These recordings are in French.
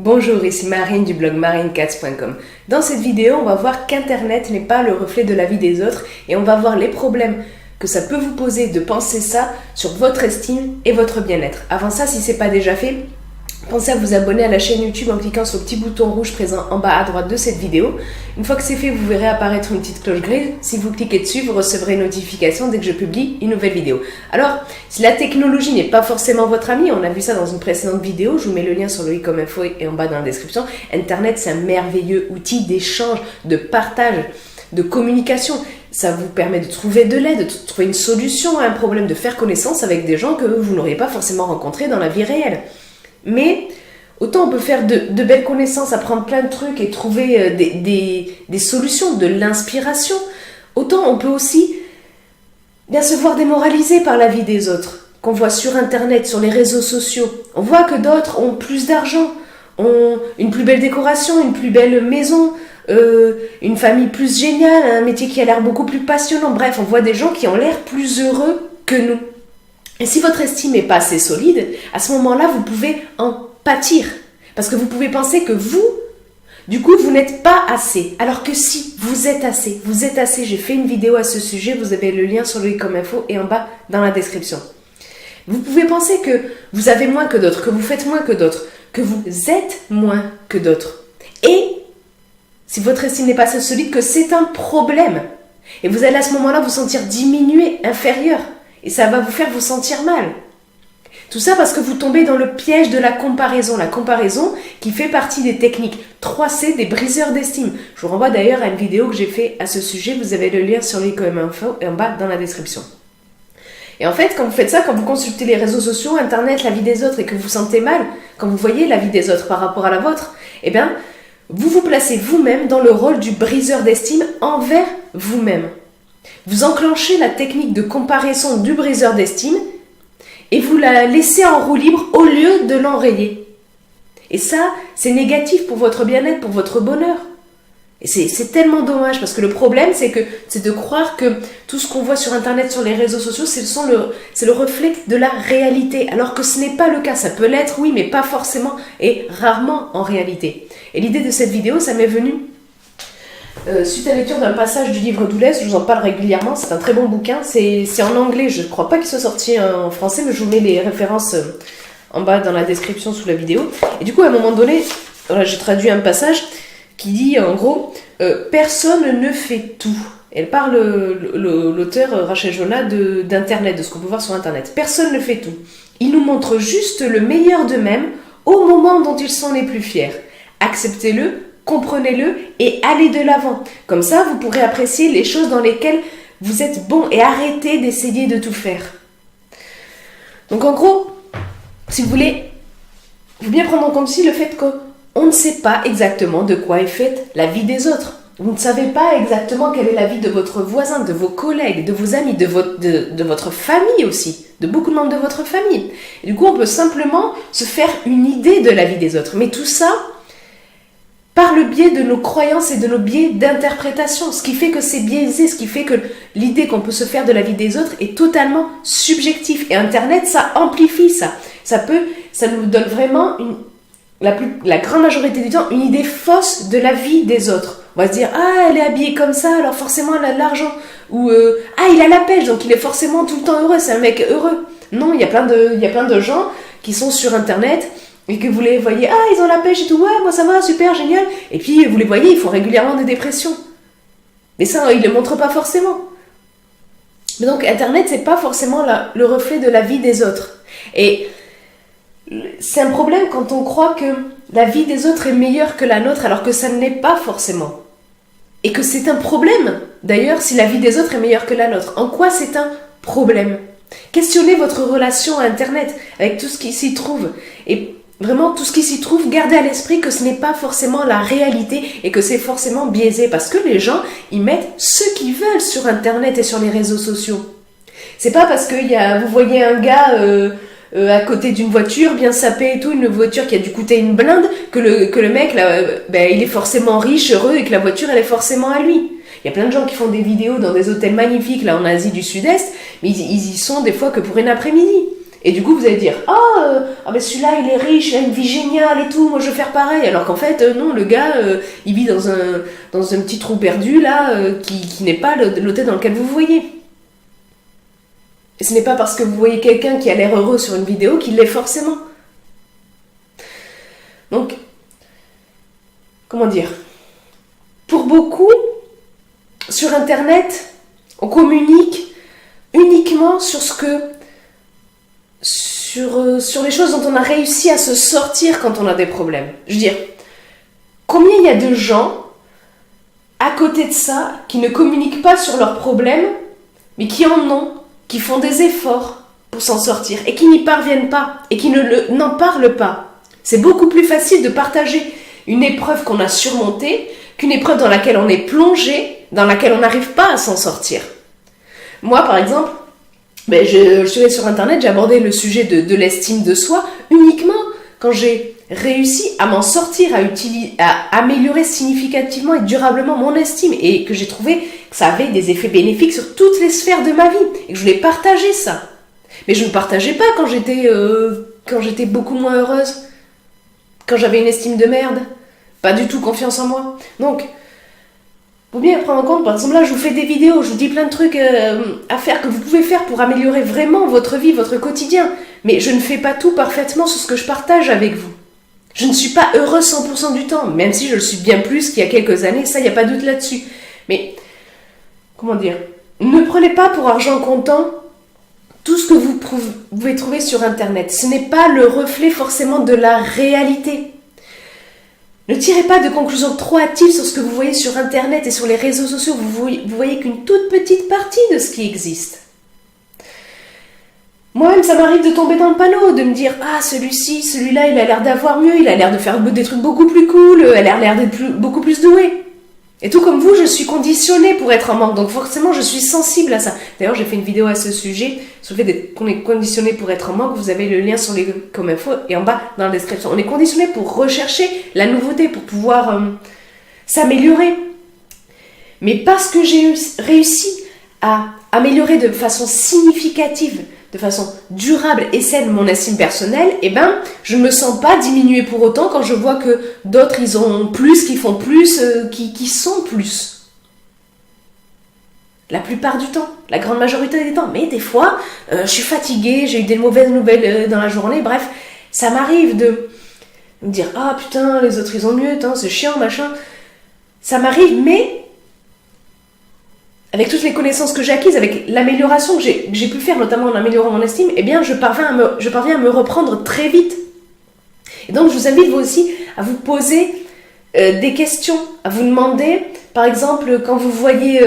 Bonjour, ici Marine du blog marinecats.com. Dans cette vidéo, on va voir qu'Internet n'est pas le reflet de la vie des autres et on va voir les problèmes que ça peut vous poser de penser ça sur votre estime et votre bien-être. Avant ça, si ce n'est pas déjà fait, pensez à vous abonner à la chaîne YouTube en cliquant sur le petit bouton rouge présent en bas à droite de cette vidéo. Une fois que c'est fait, vous verrez apparaître une petite cloche grise. Si vous cliquez dessus, vous recevrez une notification dès que je publie une nouvelle vidéo. Alors, si la technologie n'est pas forcément votre ami, on a vu ça dans une précédente vidéo, je vous mets le lien sur le i comme info et en bas dans la description. Internet, c'est un merveilleux outil d'échange, de partage, de communication. Ça vous permet de trouver de l'aide, de trouver une solution à un problème, de faire connaissance avec des gens que vous n'auriez pas forcément rencontrés dans la vie réelle. Mais autant on peut faire de belles connaissances, apprendre plein de trucs et trouver des solutions, de l'inspiration, autant on peut aussi bien se voir démoralisé par la vie des autres, qu'on voit sur Internet, sur les réseaux sociaux. On voit que d'autres ont plus d'argent, ont une plus belle décoration, une plus belle maison, une famille plus géniale, un métier qui a l'air beaucoup plus passionnant. Bref, on voit des gens qui ont l'air plus heureux que nous. Et si votre estime n'est pas assez solide, à ce moment-là, vous pouvez en pâtir. Parce que vous pouvez penser que vous, du coup, vous n'êtes pas assez. Alors que si, vous êtes assez. Vous êtes assez. J'ai fait une vidéo à ce sujet. Vous avez le lien sur le i comme info et en bas dans la description. Vous pouvez penser que vous avez moins que d'autres, que vous faites moins que d'autres, que vous êtes moins que d'autres. Et si votre estime n'est pas assez solide, que c'est un problème. Et vous allez à ce moment-là vous sentir diminué, inférieur. Et ça va vous faire vous sentir mal. Tout ça parce que vous tombez dans le piège de la comparaison. La comparaison qui fait partie des techniques 3C des briseurs d'estime. Je vous renvoie d'ailleurs à une vidéo que j'ai fait à ce sujet. Vous avez le lien sur le i comme info et en bas dans la description. Et en fait, quand vous faites ça, quand vous consultez les réseaux sociaux, Internet, la vie des autres et que vous vous sentez mal, quand vous voyez la vie des autres par rapport à la vôtre, eh bien, vous vous placez vous-même dans le rôle du briseur d'estime envers vous-même. Vous enclenchez la technique de comparaison du briseur d'estime et vous la laissez en roue libre au lieu de l'enrayer. Et ça, c'est négatif pour votre bien-être, pour votre bonheur. Et c'est tellement dommage parce que le problème, c'est de croire que tout ce qu'on voit sur Internet, sur les réseaux sociaux, c'est le reflet de la réalité. Alors que ce n'est pas le cas. Ça peut l'être, oui, mais pas forcément et rarement en réalité. Et l'idée de cette vidéo, ça m'est venu suite à la lecture d'un passage du livre d'Oulès. Je vous en parle régulièrement, c'est un très bon bouquin. C'est en anglais, je ne crois pas qu'il soit sorti en français, mais je vous mets les références en bas dans la description sous la vidéo. Et du coup, à un moment donné, voilà, j'ai traduit un passage qui dit en gros personne ne fait tout. Elle parle, l'auteur Rachel Jonah, d'Internet, de ce qu'on peut voir sur Internet. Personne ne fait tout. Ils nous montrent juste le meilleur d'eux-mêmes au moment dont ils sont les plus fiers. Acceptez-le, comprenez-le et allez de l'avant. Comme ça, vous pourrez apprécier les choses dans lesquelles vous êtes bon et arrêtez d'essayer de tout faire. Donc en gros, si vous voulez, il faut bien prendre en compte aussi le fait qu'on ne sait pas exactement de quoi est faite la vie des autres. Vous ne savez pas exactement quelle est la vie de votre voisin, de vos collègues, de vos amis, de votre famille aussi, de beaucoup de membres de votre famille. Et du coup, on peut simplement se faire une idée de la vie des autres. Mais tout ça, par le biais de nos croyances et de nos biais d'interprétation, ce qui fait que c'est biaisé, ce qui fait que l'idée qu'on peut se faire de la vie des autres est totalement subjective. Et Internet, ça amplifie ça. Ça nous donne vraiment, la grande majorité du temps, une idée fausse de la vie des autres. On va se dire, ah, elle est habillée comme ça, alors forcément elle a de l'argent. Ou, ah, il a la pêche, donc il est forcément tout le temps heureux, c'est un mec heureux. Non, il y a plein de gens qui sont sur Internet et que vous les voyez, ah, ils ont la pêche et tout, ouais, moi ça va, super, génial. Et puis, vous les voyez, ils font régulièrement des dépressions. Mais ça, ils ne le montrent pas forcément. Mais donc, Internet, c'est pas forcément le reflet de la vie des autres. Et c'est un problème quand on croit que la vie des autres est meilleure que la nôtre, alors que ça ne l'est pas forcément. Et que c'est un problème, d'ailleurs, si la vie des autres est meilleure que la nôtre. En quoi c'est un problème ? Questionnez votre relation à Internet, avec tout ce qui s'y trouve. Et vraiment, tout ce qui s'y trouve, gardez à l'esprit que ce n'est pas forcément la réalité et que c'est forcément biaisé parce que les gens, ils mettent ce qu'ils veulent sur Internet et sur les réseaux sociaux. C'est pas parce que vous voyez un gars à côté d'une voiture bien sapée et tout, une voiture qui a dû coûter une blinde, que le mec, là, il est forcément riche, heureux et que la voiture, elle est forcément à lui. Il y a plein de gens qui font des vidéos dans des hôtels magnifiques, là, en Asie du Sud-Est, mais ils y sont des fois que pour une après-midi. Et du coup, vous allez dire, mais celui-là, il est riche, il a une vie géniale et tout, moi je veux faire pareil. Alors qu'en fait, non, le gars, il vit dans un petit trou perdu, là, qui n'est pas l'hôtel dans lequel vous voyez. Et ce n'est pas parce que vous voyez quelqu'un qui a l'air heureux sur une vidéo qu'il l'est forcément. Donc, comment dire ? Pour beaucoup, sur Internet, on communique uniquement sur les choses dont on a réussi à se sortir quand on a des problèmes. Je veux dire, combien il y a de gens à côté de ça qui ne communiquent pas sur leurs problèmes, mais qui en ont, qui font des efforts pour s'en sortir et qui n'y parviennent pas et qui n'en parlent pas. C'est beaucoup plus facile de partager une épreuve qu'on a surmontée qu'une épreuve dans laquelle on est plongé, dans laquelle on n'arrive pas à s'en sortir. Moi, par exemple, je suis allée sur Internet, j'ai abordé le sujet de l'estime de soi uniquement quand j'ai réussi à m'en sortir, à améliorer significativement et durablement mon estime et que j'ai trouvé que ça avait des effets bénéfiques sur toutes les sphères de ma vie et que je voulais partager ça. Mais je ne partageais pas quand j'étais beaucoup moins heureuse, quand j'avais une estime de merde, pas du tout confiance en moi. Donc, faut bien prendre en compte, par exemple là je vous fais des vidéos, je vous dis plein de trucs à faire que vous pouvez faire pour améliorer vraiment votre vie, votre quotidien. Mais je ne fais pas tout parfaitement sur ce que je partage avec vous. Je ne suis pas heureuse 100% du temps, même si je le suis bien plus qu'il y a quelques années, ça il n'y a pas de doute là-dessus. Mais, comment dire, ne prenez pas pour argent comptant tout ce que vous pouvez trouver sur Internet. Ce n'est pas le reflet forcément de la réalité. Ne tirez pas de conclusions trop hâtives sur ce que vous voyez sur Internet et sur les réseaux sociaux. Vous voyez qu'une toute petite partie de ce qui existe. Moi-même, ça m'arrive de tomber dans le panneau, de me dire « Ah, celui-là, il a l'air d'avoir mieux, il a l'air de faire des trucs beaucoup plus cool, elle a l'air d'être beaucoup plus douée. » Et tout comme vous, je suis conditionnée pour être en manque, donc forcément, je suis sensible à ça. D'ailleurs, j'ai fait une vidéo à ce sujet, sur le fait qu'on est conditionné pour être en manque. Vous avez le lien sur les comme info et en bas dans la description. On est conditionné pour rechercher la nouveauté, pour pouvoir s'améliorer. Mais parce que j'ai réussi à améliorer de façon significative, de façon durable et saine mon estime personnelle, je ne me sens pas diminuée pour autant quand je vois que d'autres, ils ont plus, qui font plus, qui sont plus. La plupart du temps, la grande majorité des temps. Mais des fois, je suis fatiguée, j'ai eu des mauvaises nouvelles dans la journée, bref, ça m'arrive de me dire « Ah putain, les autres ils ont mieux, c'est chiant, machin ». Ça m'arrive, mais avec toutes les connaissances que j'ai acquises, avec l'amélioration que j'ai pu faire, notamment en améliorant mon estime, je parviens à me reprendre très vite. Et donc, je vous invite, vous aussi, à vous poser des questions, à vous demander, par exemple, quand vous voyez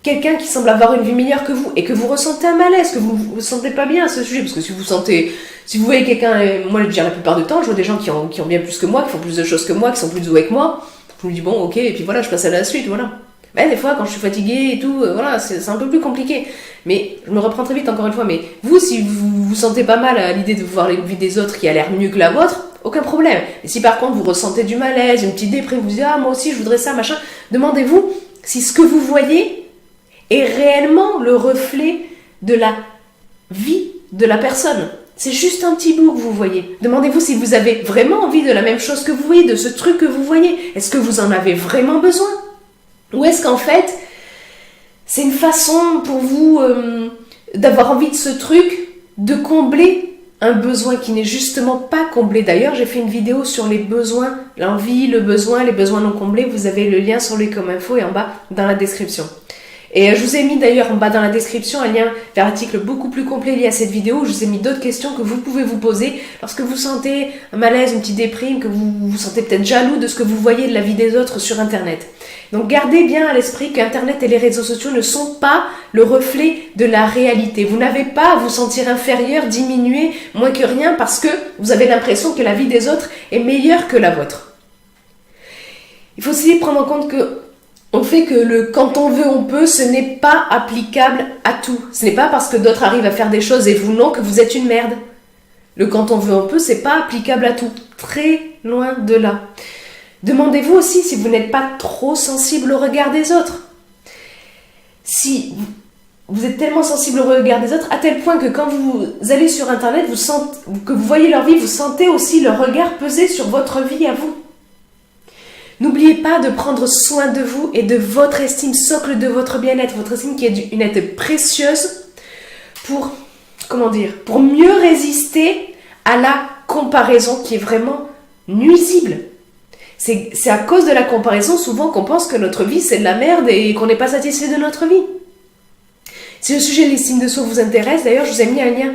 quelqu'un qui semble avoir une vie meilleure que vous, et que vous ressentez un malaise, que vous ne vous sentez pas bien à ce sujet, parce que si vous voyez quelqu'un, moi je veux dire la plupart du temps, je vois des gens qui ont bien plus que moi, qui font plus de choses que moi, qui sont plus doués que moi, je me dis bon, ok, et puis voilà, je passe à la suite, voilà. Mais des fois, quand je suis fatiguée et tout, c'est un peu plus compliqué. Mais je me reprends très vite, encore une fois. Mais vous, si vous vous sentez pas mal à l'idée de voir les vies des autres qui a l'air mieux que la vôtre, aucun problème. Et si par contre vous ressentez du malaise, une petite déprime, vous dites « Ah, moi aussi, je voudrais ça, machin », demandez-vous si ce que vous voyez est réellement le reflet de la vie de la personne. C'est juste un petit bout que vous voyez. Demandez-vous si vous avez vraiment envie de la même chose que vous voyez, de ce truc que vous voyez. Est-ce que vous en avez vraiment besoin ? Ou est-ce qu'en fait, c'est une façon pour vous d'avoir envie de ce truc, de combler un besoin qui n'est justement pas comblé. D'ailleurs, j'ai fait une vidéo sur les besoins, l'envie, le besoin, les besoins non comblés. Vous avez le lien sur les comme info et en bas dans la description. Et je vous ai mis d'ailleurs en bas dans la description un lien vers l'article beaucoup plus complet lié à cette vidéo où je vous ai mis d'autres questions que vous pouvez vous poser lorsque vous sentez un malaise, une petite déprime, que vous vous sentez peut-être jaloux de ce que vous voyez de la vie des autres sur Internet. Donc gardez bien à l'esprit qu'Internet et les réseaux sociaux ne sont pas le reflet de la réalité. Vous n'avez pas à vous sentir inférieur, diminué, moins que rien parce que vous avez l'impression que la vie des autres est meilleure que la vôtre. Il faut aussi prendre en compte que on fait que le « quand on veut, on peut », ce n'est pas applicable à tout. Ce n'est pas parce que d'autres arrivent à faire des choses et vous non que vous êtes une merde. Le « quand on veut, on peut », c'est pas applicable à tout. Très loin de là. Demandez-vous aussi si vous n'êtes pas trop sensible au regard des autres. Si vous êtes tellement sensible au regard des autres, à tel point que quand vous allez sur Internet, que vous voyez leur vie, vous sentez aussi leur regard peser sur votre vie à vous. N'oubliez pas de prendre soin de vous et de votre estime, socle de votre bien-être, votre estime qui est une aide précieuse pour mieux résister à la comparaison qui est vraiment nuisible. C'est à cause de la comparaison souvent qu'on pense que notre vie c'est de la merde et qu'on n'est pas satisfait de notre vie. Si le sujet de l'estime de soi vous intéresse, d'ailleurs je vous ai mis un lien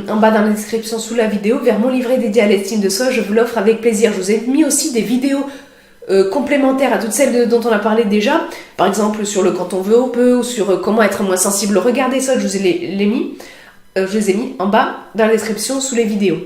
en bas dans la description sous la vidéo vers mon livret dédié à l'estime de soi, je vous l'offre avec plaisir. Je vous ai mis aussi des vidéos complémentaires à toutes celles dont on a parlé déjà, par exemple sur le quand on veut on peut, ou sur comment être moins sensible. Regardez ça, je les ai mis en bas dans la description sous les vidéos.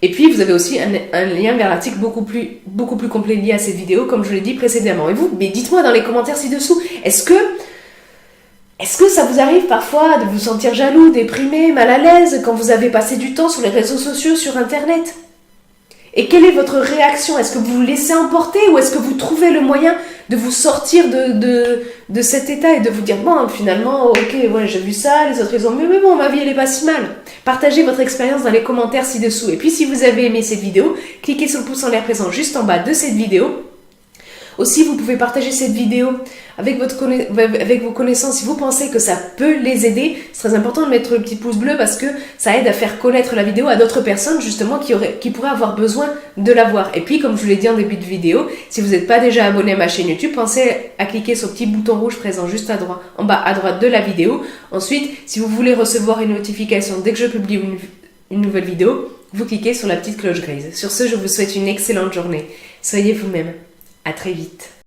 Et puis vous avez aussi un lien vers l'article beaucoup plus complet lié à cette vidéo, comme je l'ai dit précédemment. Et vous, mais dites-moi dans les commentaires ci-dessous, est-ce que ça vous arrive parfois de vous sentir jaloux, déprimé, mal à l'aise quand vous avez passé du temps sur les réseaux sociaux, sur Internet ? Et quelle est votre réaction ? Est-ce que vous vous laissez emporter ou est-ce que vous trouvez le moyen de vous sortir de cet état et de vous dire « Bon, finalement, ok, ouais, j'ai vu ça, les autres ils ont mieux, mais bon, ma vie elle est pas si mal. » Partagez votre expérience dans les commentaires ci-dessous. Et puis si vous avez aimé cette vidéo, cliquez sur le pouce en l'air présent juste en bas de cette vidéo. Aussi, vous pouvez partager cette vidéo avec vos connaissances si vous pensez que ça peut les aider. C'est très important de mettre le petit pouce bleu parce que ça aide à faire connaître la vidéo à d'autres personnes justement qui pourraient avoir besoin de la voir. Et puis, comme je vous l'ai dit en début de vidéo, si vous n'êtes pas déjà abonné à ma chaîne YouTube, pensez à cliquer sur le petit bouton rouge présent juste en bas à droite de la vidéo. Ensuite, si vous voulez recevoir une notification dès que je publie une nouvelle vidéo, vous cliquez sur la petite cloche grise. Sur ce, je vous souhaite une excellente journée. Soyez vous-même. À très vite.